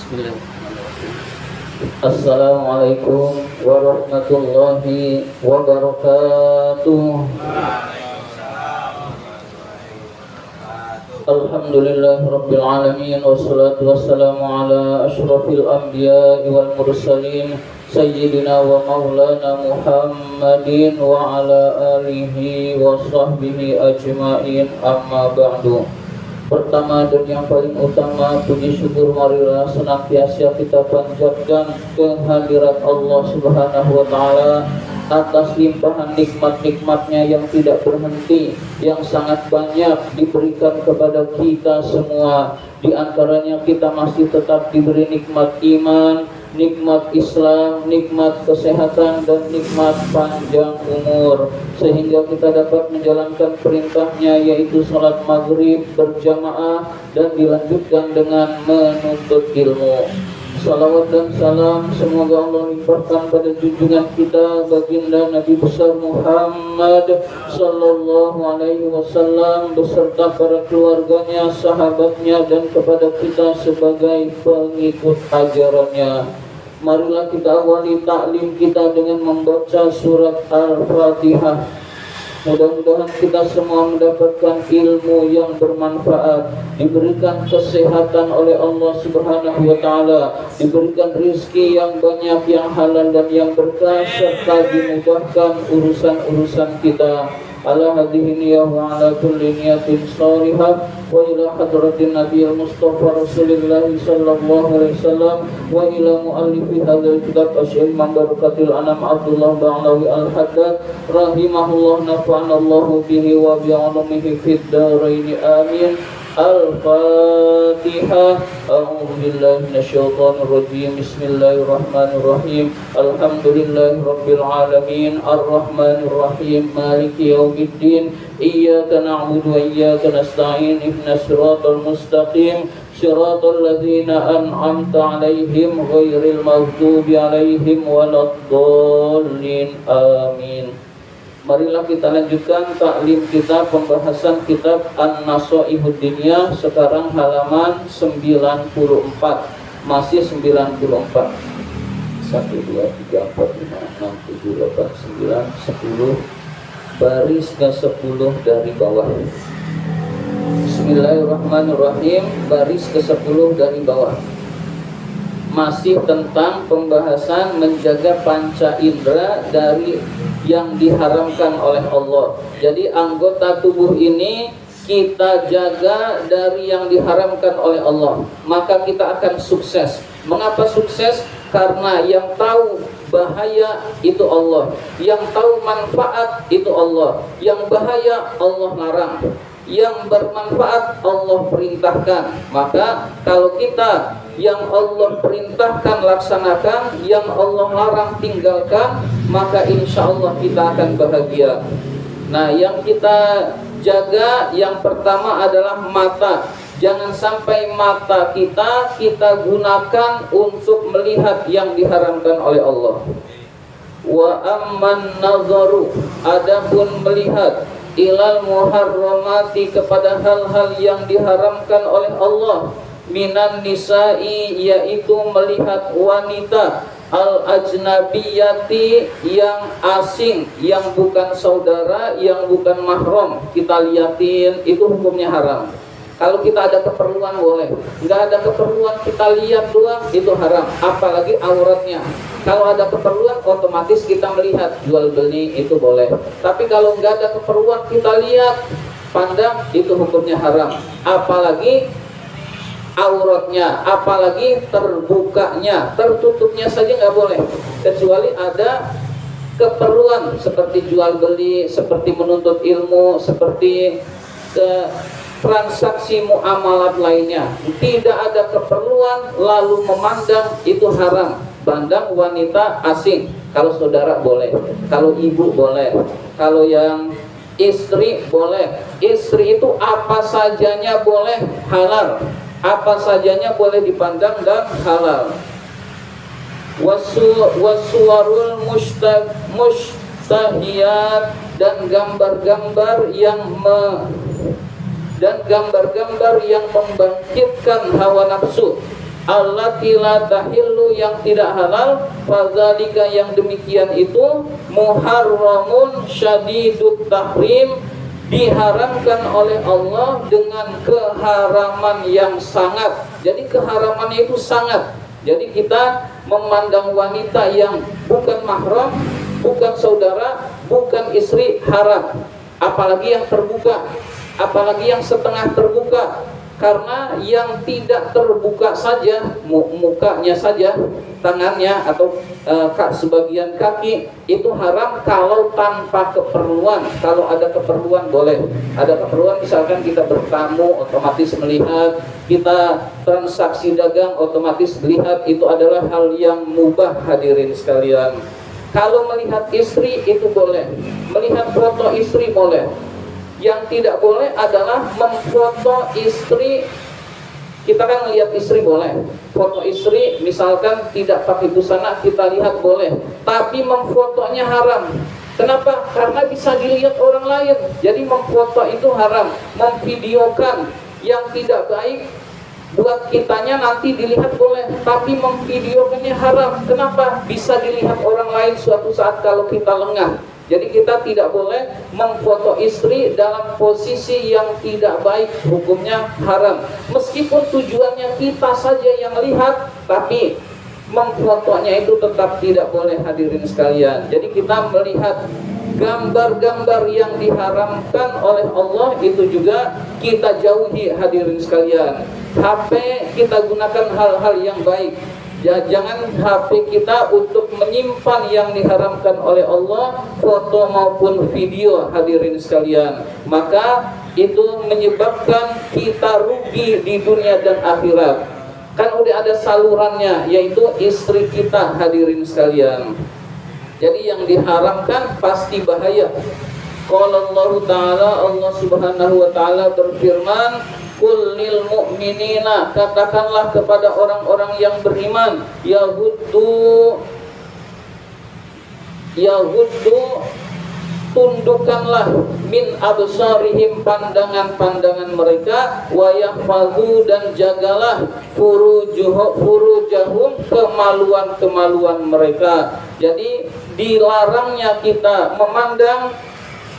Bismillahirrahmanirrahim. Assalamualaikum warahmatullahi wabarakatuh. Alhamdulillah rabbil alamin, wassalatu wassalamu ala asyrafil anbiya'i wal mursalin sayyidina wa maulana Muhammadin wa ala alihi wa sahbihi ajma'in, amma ba'du. Pertama dan yang paling utama, puji syukur marilah senantiasa kita panjatkan kehadirat Allah Subhanahu wa taala atas limpahan nikmat-nikmatnya yang tidak berhenti, yang sangat banyak diberikan kepada kita semua. Di antaranya kita masih tetap diberi nikmat iman, nikmat Islam, nikmat kesehatan, dan nikmat panjang umur, sehingga kita dapat menjalankan perintahnya, yaitu salat maghrib berjamaah dan dilanjutkan dengan menuntut ilmu. Salawat dan salam semoga Allah limpahkan pada junjungan kita baginda Nabi besar Muhammad sallallahu alaihi wasallam beserta para keluarganya, sahabatnya, dan kepada kita sebagai pengikut ajarannya. Marilah kita awali taklim kita dengan membaca surat Al-Fatihah. Mudah-mudahan kita semua mendapatkan ilmu yang bermanfaat, diberikan kesehatan oleh Allah Subhanahu wa taala, diberikan rizki yang banyak, yang halal dan yang berkah, serta dimudahkan urusan-urusan kita. Ala hadhihi niyyah wa ala kulli niyatin shalihah wa ila hadratin nabiyil mustafa rasulillah sallallahu alaihi wasallam wa ila muallifi hadzal kitab asy-syaikh barakatil anam Abdullah Ba'lawi al-Haddad rahimahullah, nafa'ana Allahu bihi wa bi 'ulumihi fid dharain amin. Al-Fatihah. A'udzu billahi minasyaitonir rajim. Bismillahirrahmanirrahim. Alhamdulillahirabbil alamin, arrahmanir rahim, maliki yaumiddin. Iyyaka na'budu wa iyyaka nasta'in. Ihdinas siratal mustaqim, siratal ladzina an'amta 'alaihim ghairil maghdubi 'alaihim waladdallin. Amin. Marilah kita lanjutkan taklim kita, pembahasan kitab An-Nasaihud Diniyah, sekarang halaman 94. Masih 94. 1, 2, 3, 4, 5, 6, 7, 8, 9, 10. Baris ke-10 dari bawah. Bismillahirrahmanirrahim. Baris ke-10 dari bawah. Masih tentang pembahasan menjaga panca indera dari yang diharamkan oleh Allah. Jadi anggota tubuh ini kita jaga dari yang diharamkan oleh Allah, maka kita akan sukses. Mengapa sukses? Karena yang tahu bahaya itu Allah, yang tahu manfaat itu Allah, yang bahaya Allah larang, yang bermanfaat Allah perintahkan. Maka kalau kita yang Allah perintahkan laksanakan, yang Allah larang tinggalkan, maka insya Allah kita akan bahagia. Nah, yang kita jaga yang pertama adalah mata. Jangan sampai mata kita gunakan untuk melihat yang diharamkan oleh Allah. Wa amman nazaru, adapun melihat, ilal muharramati, kepada hal-hal yang diharamkan oleh Allah, minan nisa'i, yaitu melihat wanita, al ajnabiyati, yang asing, yang bukan saudara, yang bukan mahram, kita liatin, itu hukumnya haram. Kalau kita ada keperluan boleh, nggak ada keperluan kita lihat doang, itu haram, apalagi auratnya. Kalau ada keperluan otomatis kita melihat, jual beli itu boleh. Tapi kalau nggak ada keperluan kita lihat, pandang, itu hukumnya haram. Apalagi auratnya, apalagi terbukanya, tertutupnya saja nggak boleh, kecuali ada keperluan seperti jual beli, seperti menuntut ilmu, seperti transaksi muamalat lainnya. Tidak ada keperluan lalu memandang, itu haram. Pandang wanita asing, kalau saudara boleh, kalau ibu boleh, kalau yang istri boleh. Istri itu apa sajanya boleh, halal. Apa sajanya boleh dipandang dan halal. Wasuwarul mustahiyat, dan gambar-gambar yang membangkitkan hawa nafsu. allati la tahillu, yang tidak halal, fadzalika, yang demikian itu, muharramun syadidut tahrim, diharamkan oleh Allah dengan keharaman yang sangat. Jadi keharamannya itu sangat. Jadi kita memandang wanita yang bukan mahram, bukan saudara, bukan istri, haram. Apalagi yang terbuka, apalagi yang setengah terbuka. Karena yang tidak terbuka saja, mukanya saja, tangannya atau sebagian kaki, itu haram kalau tanpa keperluan. Kalau ada keperluan boleh. Ada keperluan, misalkan kita bertamu otomatis melihat, kita transaksi dagang otomatis melihat, itu adalah hal yang mubah, hadirin sekalian. Kalau melihat istri itu boleh, melihat foto istri boleh. Yang tidak boleh adalah memfoto istri. Kita kan lihat istri boleh, foto istri misalkan tidak pakai busana kita lihat boleh, tapi memfotonya haram. Kenapa? Karena bisa dilihat orang lain. Jadi memfoto itu haram. Memvideokan yang tidak baik buat kitanya nanti dilihat boleh, tapi memvideokannya haram. Kenapa? Bisa dilihat orang lain suatu saat kalau kita lengah. Jadi kita tidak boleh memfoto istri dalam posisi yang tidak baik, hukumnya haram. Meskipun tujuannya kita saja yang lihat, tapi memfotonya itu tetap tidak boleh, hadirin sekalian. Jadi kita melihat gambar-gambar yang diharamkan oleh Allah itu juga kita jauhi, hadirin sekalian. HP kita gunakan hal-hal yang baik. Jangan HP kita untuk menyimpan yang diharamkan oleh Allah, foto maupun video, hadirin sekalian. Maka itu menyebabkan kita rugi di dunia dan akhirat. Kan udah ada salurannya, yaitu istri kita, hadirin sekalian. Jadi yang diharamkan pasti bahaya. Qala Allah Ta'ala, Allah Subhanahu wa Ta'ala berfirman, Qul lil mu'minina, katakanlah kepada orang-orang yang beriman, Yahuddu, tundukkanlah min absarihim, pandangan-pandangan mereka, wa yahfazu, dan jagalah furujahum, kemaluan-kemaluan mereka. Jadi dilarangnya kita memandang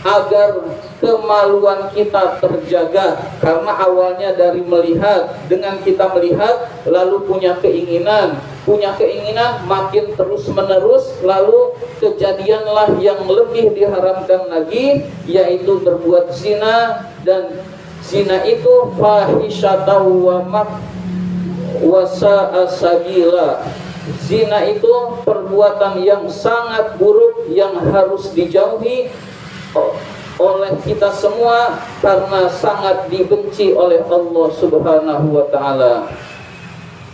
agar kemaluan kita terjaga, karena awalnya dari melihat. Dengan kita melihat lalu punya keinginan makin terus menerus, lalu kejadianlah yang lebih diharamkan lagi, yaitu berbuat zina. Dan zina itu fahisyatau wa sa'a sabila. Zina itu perbuatan yang sangat buruk yang harus dijauhi oleh kita semua, karena sangat dibenci oleh Allah Subhanahu wa Ta'ala.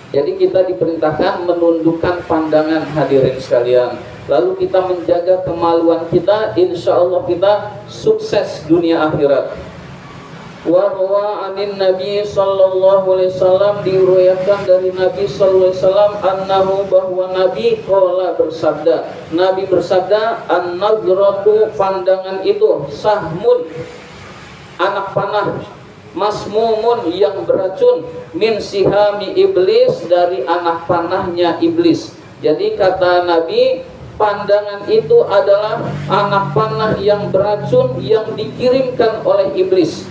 Jadi kita diperintahkan menundukkan pandangan, hadirin sekalian. Lalu kita menjaga kemaluan kita, insya Allah kita sukses dunia akhirat. Wa rawa anin Nabi sallallahu alaihi wasallam, diriwayatkan dari Nabi sallallahu alaihi wasallam, annahu, bahwa Nabi qala, bersabda. Nabi bersabda, an-nazratu, pandangan itu, sahmun, anak panah, masmumun, yang beracun, min sihami iblis, dari anak panahnya iblis. Jadi kata Nabi, pandangan itu adalah anak panah yang beracun yang dikirimkan oleh iblis.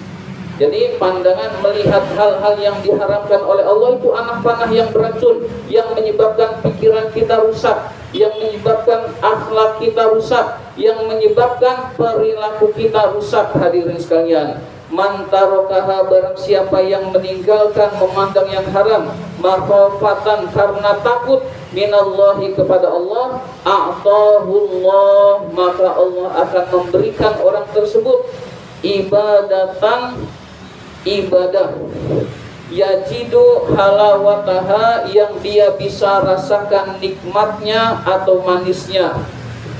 Jadi pandangan melihat hal-hal yang diharamkan oleh Allah itu anak panah yang beracun, yang menyebabkan pikiran kita rusak, yang menyebabkan akhlak kita rusak, yang menyebabkan perilaku kita rusak, hadirin sekalian. Man tarokaha, barang siapa yang meninggalkan memandang yang haram, makhofatan, karena takut, minallahi, kepada Allah, a'tahullah, maka Allah akan memberikan orang tersebut ibadatan, ibadah, yajidu halawataha, yang dia bisa rasakan nikmatnya atau manisnya,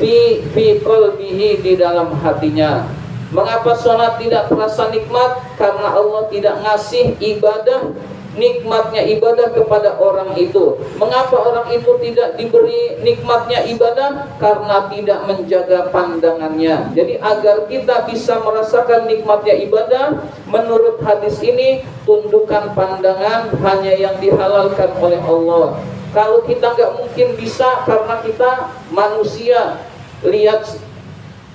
fi qalbihi, di dalam hatinya. Mengapa sholat tidak terasa nikmat? Karena Allah tidak ngasih ibadah nikmatnya ibadah kepada orang itu. Mengapa orang itu tidak diberi nikmatnya ibadah? Karena tidak menjaga pandangannya. Jadi agar kita bisa merasakan nikmatnya ibadah, menurut hadis ini, tundukkan pandangan hanya yang dihalalkan oleh Allah. Kalau kita nggak mungkin bisa, karena kita manusia, lihat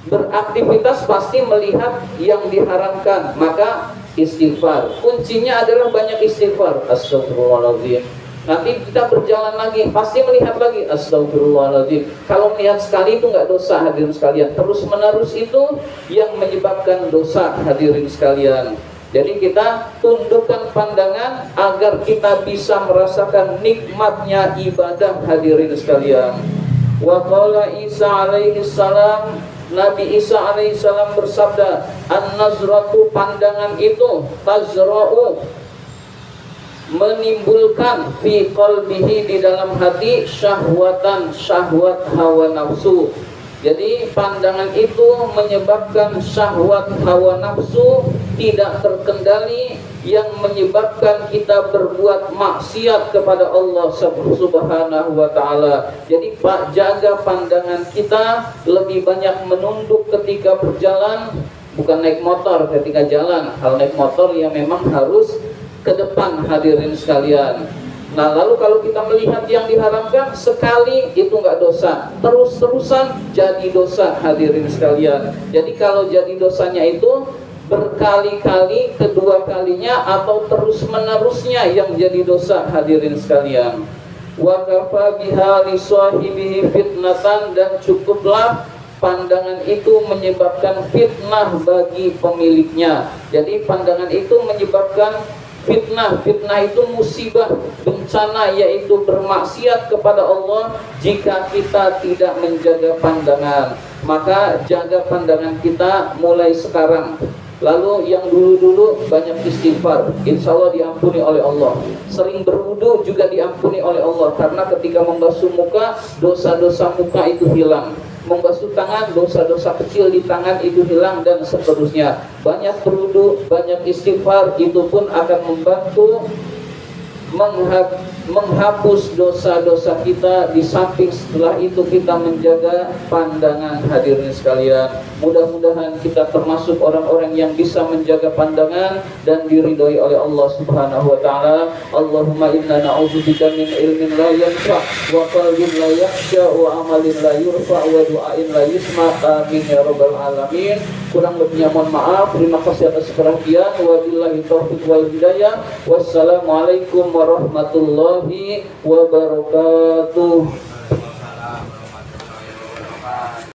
beraktivitas pasti melihat yang diharamkan, maka istighfar. Kuncinya adalah banyak istighfar. Astagfirullahaladzim. Nanti kita berjalan lagi, pasti melihat lagi. Astagfirullahaladzim. Kalau melihat sekali itu nggak dosa, hadirin sekalian. Terus menerus itu yang menyebabkan dosa, hadirin sekalian. Jadi kita tundukkan pandangan agar kita bisa merasakan nikmatnya ibadah, hadirin sekalian. Wa qala Isa alaihi salam, Nabi Isa alaihissalam bersabda, an-nazratu, pandangan itu, tazra'u, menimbulkan fi qalbihi, di dalam hati, syahwatan, syahwat hawa nafsu. Jadi pandangan itu menyebabkan syahwat hawa nafsu tidak terkendali, yang menyebabkan kita berbuat maksiat kepada Allah Subhanahu wa ta'ala. Jadi Pak, jaga pandangan kita, lebih banyak menunduk ketika berjalan, bukan naik motor ketika jalan. Kalau naik motor ya memang harus ke depan, hadirin sekalian. Nah, lalu kalau kita melihat yang diharamkan, sekali itu nggak dosa, terus-terusan jadi dosa, hadirin sekalian. Jadi kalau jadi dosanya itu berkali-kali, kedua kalinya, atau terus-menerusnya yang jadi dosa, hadirin sekalian. Wa kafa biha li sahibihi fitnatan, dan cukuplah pandangan itu menyebabkan fitnah bagi pemiliknya. Jadi pandangan itu menyebabkan fitnah. Fitnah itu musibah, bencana, yaitu bermaksiat kepada Allah jika kita tidak menjaga pandangan. Maka jaga pandangan kita mulai sekarang. Lalu yang dulu-dulu banyak istighfar, insya Allah diampuni oleh Allah. Sering berwudu juga diampuni oleh Allah, karena ketika membasuh muka, dosa-dosa muka itu hilang. Membasuh tangan, dosa-dosa kecil di tangan itu hilang, dan seterusnya. Banyak berwudu, banyak istighfar, itu pun akan membantu menghapus dosa-dosa kita. Di samping setelah itu kita menjaga pandangan, hadirin sekalian. Mudah-mudahan kita termasuk orang-orang yang bisa menjaga pandangan dan diridhoi oleh Allah Subhanahu wa ta'ala. Allahumma inna na'udzubika min ilmin la yanfa' wa qalbin la yakhsha wa amalin la yurfa' wa du'ain la yusma'. Amin ya rabbal alamin. Kurang lebihnya mohon maaf. Terima kasih atas perhatian. Wabillahi taufiq wal hidayah. Wassalamualaikum warahmatullahi wabarakatuh.